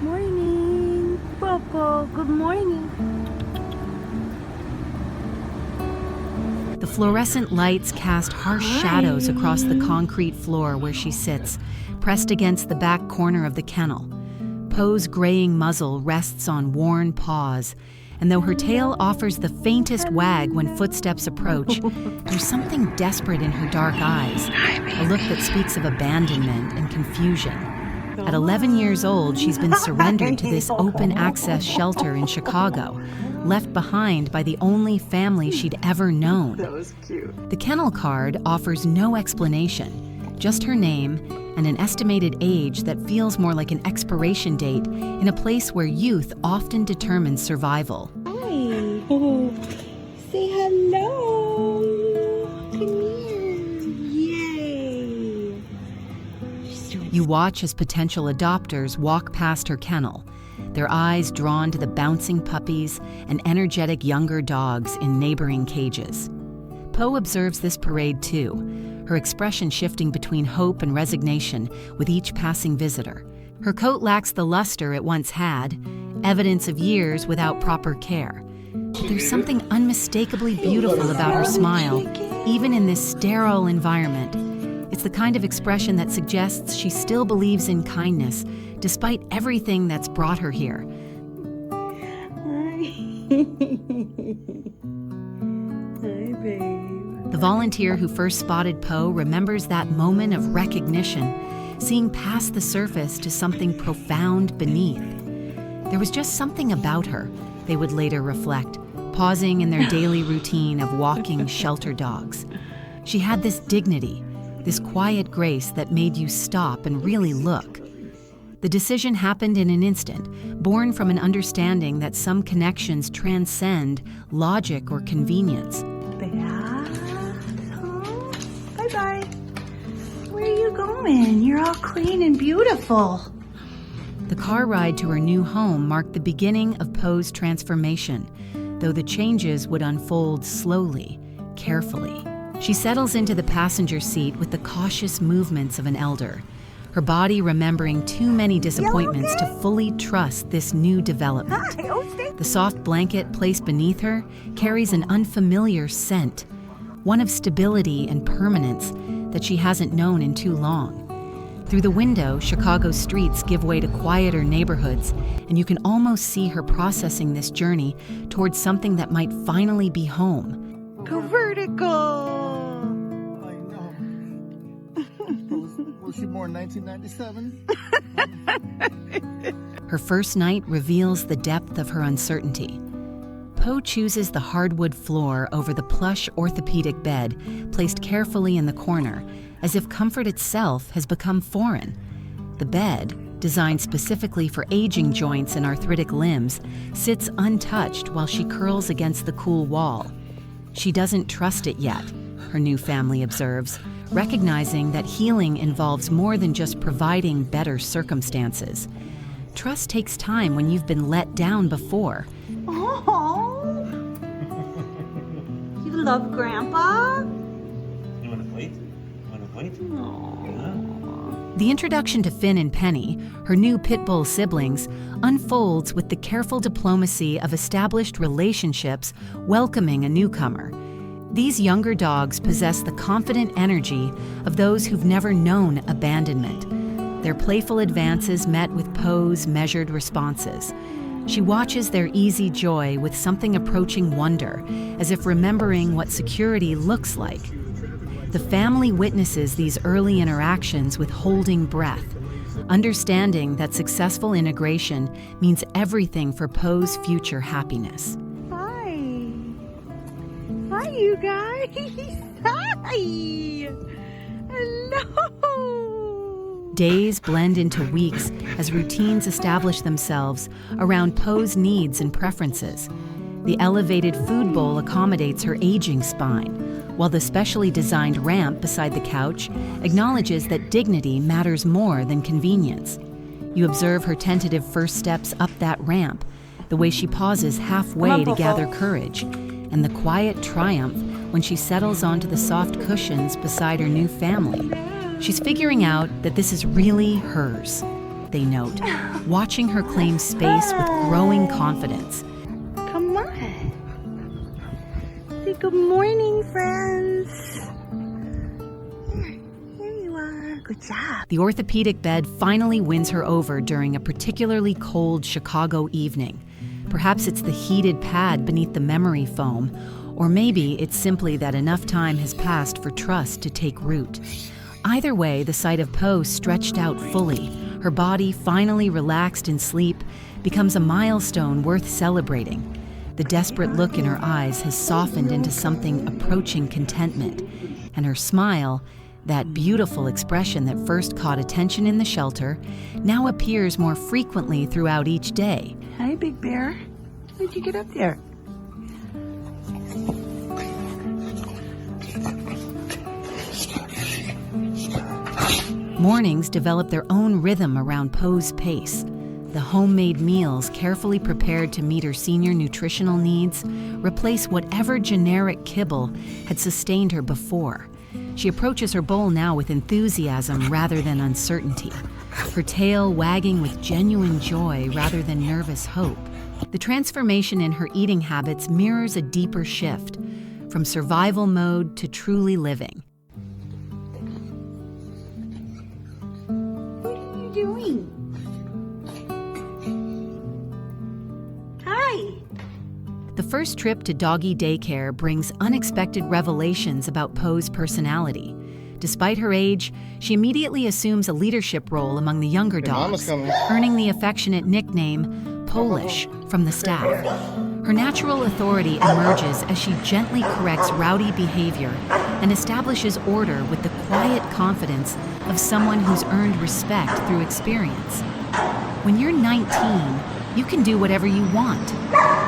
Morning, Popo. Good morning. The fluorescent lights cast harsh shadows across the concrete floor where she sits, pressed against the back corner of the kennel. Poe's graying muzzle rests on worn paws, and though her tail offers the faintest wag when footsteps approach, there's something desperate in her dark eyes, a look that speaks of abandonment and confusion. At 11 years old, she's been surrendered to this open-access shelter in Chicago, left behind by the only family she'd ever known. That was cute. The kennel card offers no explanation, just her name and an estimated age that feels more like an expiration date in a place where youth often determines survival. Hi. Oh, say hello. Come here. Yay. You watch as potential adopters walk past her kennel, their eyes drawn to the bouncing puppies and energetic younger dogs in neighboring cages. Poe observes this parade too, her expression shifting between hope and resignation with each passing visitor. Her coat lacks the luster it once had, evidence of years without proper care. But there's something unmistakably beautiful about her smile, even in this sterile environment. It's the kind of expression that suggests she still believes in kindness, despite everything that's brought her here. Hi. Hi, babe. The volunteer who first spotted Poe remembers that moment of recognition, seeing past the surface to something profound beneath. There was just something about her, they would later reflect, pausing in their daily routine of walking shelter dogs. She had this dignity, this quiet grace that made you stop and really look. The decision happened in an instant, born from an understanding that some connections transcend logic or convenience. Yeah. Oh, bye-bye. Where are you going? You're all clean and beautiful. The car ride to her new home marked the beginning of Poe's transformation, though the changes would unfold slowly, carefully. She settles into the passenger seat with the cautious movements of an elder, her body remembering too many disappointments to fully trust this new development. Hi. Oh, stay. The soft blanket placed beneath her carries an unfamiliar scent, one of stability and permanence that she hasn't known in too long. Through the window, Chicago's streets give way to quieter neighborhoods, and you can almost see her processing this journey towards something that might finally be home. Go vertical. I know. Was she born 1997? Her first night reveals the depth of her uncertainty. Poe chooses the hardwood floor over the plush orthopedic bed placed carefully in the corner, as if comfort itself has become foreign. The bed, designed specifically for aging joints and arthritic limbs, sits untouched while she curls against the cool wall. She doesn't trust it yet, her new family observes, recognizing that healing involves more than just providing better circumstances. Trust takes time when you've been let down before. Oh. You love Grandpa? You want to wait? The introduction to Finn and Penny, her new pit bull siblings, unfolds with the careful diplomacy of established relationships welcoming a newcomer. These younger dogs possess the confident energy of those who've never known abandonment. Their playful advances met with Poe's measured responses. She watches their easy joy with something approaching wonder, as if remembering what security looks like. The family witnesses these early interactions with holding breath, understanding that successful integration means everything for Poe's future happiness. Hi. Hi, you guys. Hi. Hello. Days blend into weeks as routines establish themselves around Poe's needs and preferences. The elevated food bowl accommodates her aging spine, while the specially designed ramp beside the couch acknowledges that dignity matters more than convenience. You observe her tentative first steps up that ramp, the way she pauses halfway to gather courage, and the quiet triumph when she settles onto the soft cushions beside her new family. She's figuring out that this is really hers. they note, watching her claim space with growing confidence. Come on. Say good morning, friends. Here you are. Good job. The orthopedic bed finally wins her over during a particularly cold Chicago evening. Perhaps it's the heated pad beneath the memory foam, or maybe it's simply that enough time has passed for trust to take root. Either way, the sight of Poe stretched out fully, her body finally relaxed in sleep, becomes a milestone worth celebrating. The desperate look in her eyes has softened into something approaching contentment, and her smile, that beautiful expression that first caught attention in the shelter, now appears more frequently throughout each day. Hi, Big Bear. How'd you get up there? Mornings develop their own rhythm around Poe's pace. The homemade meals, carefully prepared to meet her senior nutritional needs, replace whatever generic kibble had sustained her before. She approaches her bowl now with enthusiasm rather than uncertainty, her tail wagging with genuine joy rather than nervous hope. The transformation in her eating habits mirrors a deeper shift, from survival mode to truly living. What are you doing? Hi. The first trip to doggy daycare brings unexpected revelations about Poe's personality. Despite her age, she immediately assumes a leadership role among the younger dogs, earning the affectionate nickname Polish from the staff. Her natural authority emerges as she gently corrects rowdy behavior and establishes order with the quiet confidence of someone who's earned respect through experience. When you're 19, you can do whatever you want.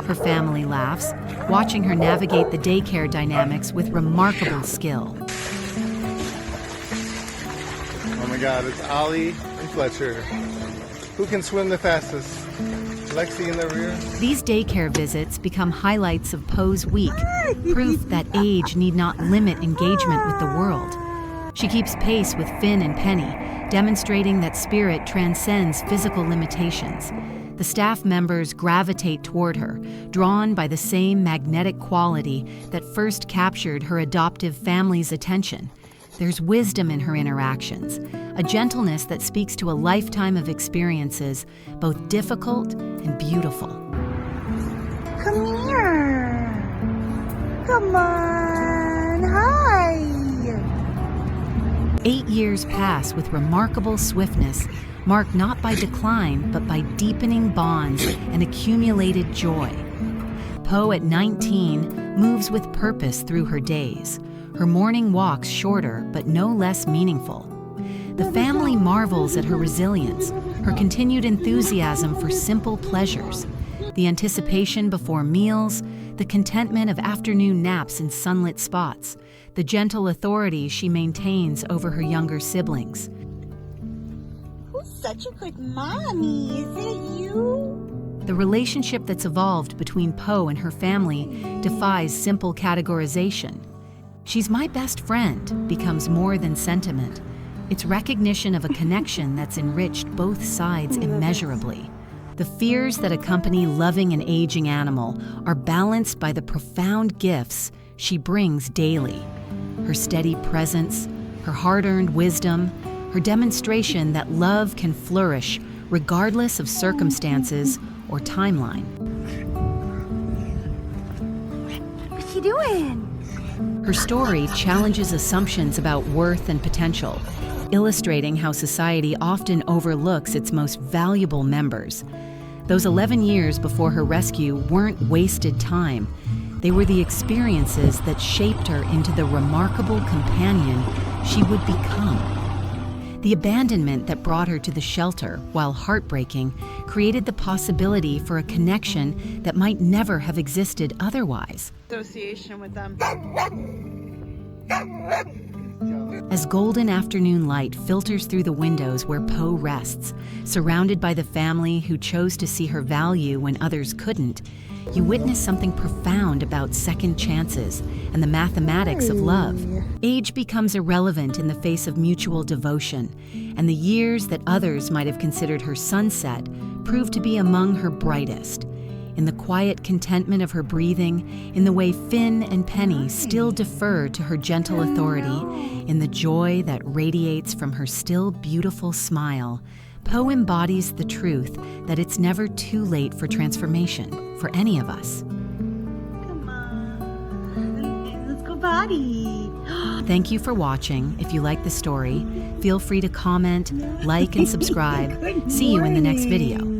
Her family laughs, watching her navigate the daycare dynamics with remarkable skill. Oh my God, it's Ollie and Fletcher. Who can swim the fastest? Lexi in the rear? These daycare visits become highlights of Poe's week, proof that age need not limit engagement with the world. She keeps pace with Finn and Penny, demonstrating that spirit transcends physical limitations. The staff members gravitate toward her, drawn by the same magnetic quality that first captured her adoptive family's attention. There's wisdom in her interactions, a gentleness that speaks to a lifetime of experiences, both difficult and beautiful. Come here. Come on. Hi. 8 years pass with remarkable swiftness, marked not by decline, but by deepening bonds and accumulated joy. Poe, at 19, moves with purpose through her days, her morning walks shorter but no less meaningful. The family marvels at her resilience, her continued enthusiasm for simple pleasures, the anticipation before meals, the contentment of afternoon naps in sunlit spots, the gentle authority she maintains over her younger siblings. Who's such a good mommy? Is it you? The relationship that's evolved between Poe and her family defies simple categorization. "She's my best friend" becomes more than sentiment. It's recognition of a connection that's enriched both sides immeasurably. The fears that accompany loving an aging animal are balanced by the profound gifts she brings daily. Her steady presence, her hard-earned wisdom, her demonstration that love can flourish regardless of circumstances or timeline. What's she doing? Her story challenges assumptions about worth and potential, illustrating how society often overlooks its most valuable members. Those 11 years before her rescue weren't wasted time. They were the experiences that shaped her into the remarkable companion she would become. The abandonment that brought her to the shelter, while heartbreaking, created the possibility for a connection that might never have existed otherwise. Association with them. As golden afternoon light filters through the windows where Poe rests, surrounded by the family who chose to see her value when others couldn't, you witness something profound about second chances and the mathematics of love. Age becomes irrelevant in the face of mutual devotion, and the years that others might have considered her sunset prove to be among her brightest. In the quiet contentment of her breathing, in the way Finn and Penny still defer to her gentle authority, in the joy that radiates from her still beautiful smile, Poe embodies the truth that it's never too late for transformation, for any of us. Come on. Let's go potty. Thank you for watching. If you like the story, feel free to comment, like, and subscribe. See you in the next video.